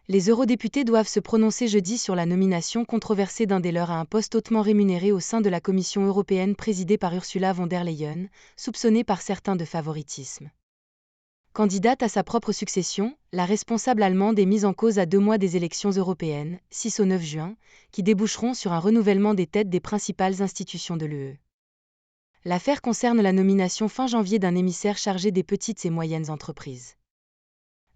Les eurodéputés doivent se prononcer jeudi sur la nomination controversée d'un des leurs à un poste hautement rémunéré au sein de la Commission européenne présidée par Ursula von der Leyen, soupçonnée par certains de favoritisme. Candidate à sa propre succession, la responsable allemande est mise en cause à 2 mois des élections européennes, 6 au 9 juin, qui déboucheront sur un renouvellement des têtes des principales institutions de l'UE. L'affaire concerne la nomination fin janvier d'un émissaire chargé des petites et moyennes entreprises.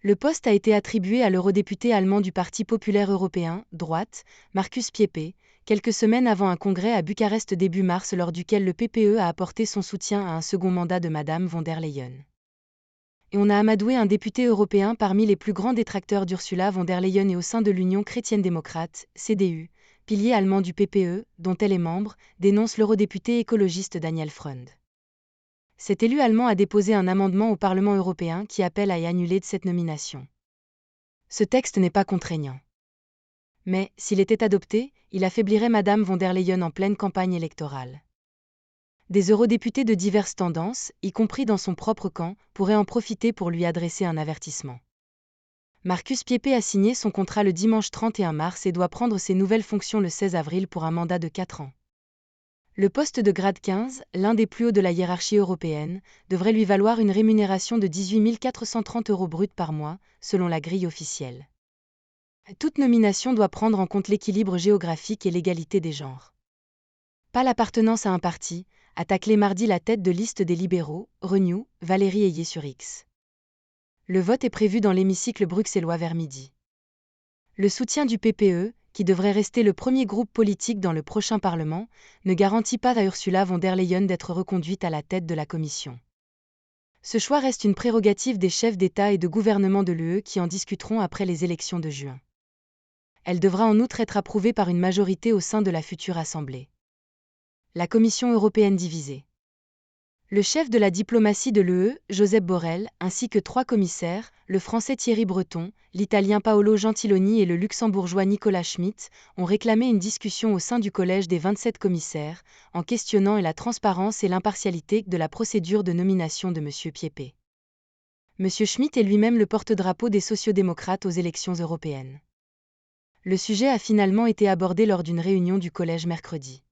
Le poste a été attribué à l'eurodéputé allemand du Parti populaire européen, droite, Markus Pieper, quelques semaines avant un congrès à Bucarest début mars lors duquel le PPE a apporté son soutien à un second mandat de Madame von der Leyen. Et on a amadoué un député européen parmi les plus grands détracteurs d'Ursula von der Leyen et au sein de l'Union chrétienne-démocrate, CDU, pilier allemand du PPE, dont elle est membre, dénonce l'eurodéputé écologiste Daniel Freund. Cet élu allemand a déposé un amendement au Parlement européen qui appelle à y annuler cette nomination. Ce texte n'est pas contraignant. Mais, s'il était adopté, il affaiblirait Madame von der Leyen en pleine campagne électorale. Des eurodéputés de diverses tendances, y compris dans son propre camp, pourraient en profiter pour lui adresser un avertissement. Markus Pieper a signé son contrat le dimanche 31 mars et doit prendre ses nouvelles fonctions le 16 avril pour un mandat de 4 ans. Le poste de grade 15, l'un des plus hauts de la hiérarchie européenne, devrait lui valoir une rémunération de 18 430 € bruts par mois, selon la grille officielle. Toute nomination doit prendre en compte l'équilibre géographique et l'égalité des genres. Pas l'appartenance à un parti, a taclé mardi la tête de liste des libéraux, Renew, Valérie Ayé sur X. Le vote est prévu dans l'hémicycle bruxellois vers midi. Le soutien du PPE, qui devrait rester le premier groupe politique dans le prochain Parlement, ne garantit pas à Ursula von der Leyen d'être reconduite à la tête de la Commission. Ce choix reste une prérogative des chefs d'État et de gouvernement de l'UE qui en discuteront après les élections de juin. Elle devra en outre être approuvée par une majorité au sein de la future Assemblée. La Commission européenne divisée. Le chef de la diplomatie de l'UE, Josep Borrell, ainsi que 3 commissaires, le français Thierry Breton, l'italien Paolo Gentiloni et le luxembourgeois Nicolas Schmit, ont réclamé une discussion au sein du collège des 27 commissaires, en questionnant la transparence et l'impartialité de la procédure de nomination de M. Pieper. M. Schmit est lui-même le porte-drapeau des sociodémocrates aux élections européennes. Le sujet a finalement été abordé lors d'une réunion du collège mercredi.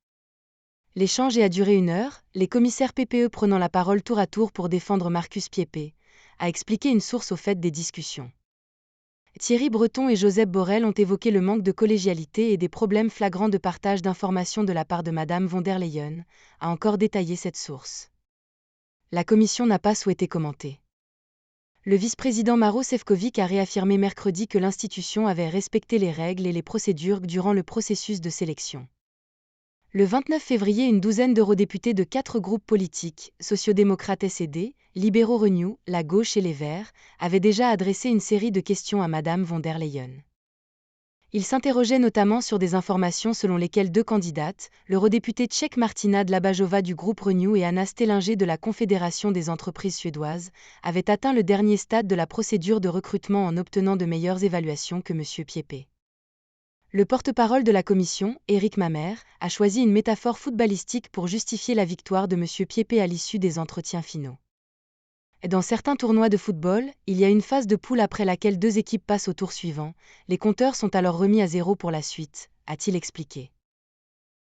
L'échange a duré 1 heure, les commissaires PPE prenant la parole tour à tour pour défendre Markus Pieper, a expliqué une source au fait des discussions. Thierry Breton et Josep Borrell ont évoqué le manque de collégialité et des problèmes flagrants de partage d'informations de la part de Madame von der Leyen, a encore détaillé cette source. La Commission n'a pas souhaité commenter. Le vice-président Maroš Šefčovič a réaffirmé mercredi que l'institution avait respecté les règles et les procédures durant le processus de sélection. Le 29 février, une douzaine d'eurodéputés de 4 groupes politiques, sociodémocrates SED, libéraux Renew, la gauche et les Verts, avaient déjà adressé une série de questions à Madame von der Leyen. Ils s'interrogeaient notamment sur des informations selon lesquelles 2 candidates, l'eurodéputée tchèque Martina Dlabajová du groupe Renew et Anna Stellinger de la Confédération des entreprises suédoises, avaient atteint le dernier stade de la procédure de recrutement en obtenant de meilleures évaluations que M. Pieper. Le porte-parole de la Commission, Éric Mamère, a choisi une métaphore footballistique pour justifier la victoire de M. Pieper à l'issue des entretiens finaux. Dans certains tournois de football, il y a une phase de poule après laquelle 2 équipes passent au tour suivant, les compteurs sont alors remis à 0 pour la suite, a-t-il expliqué.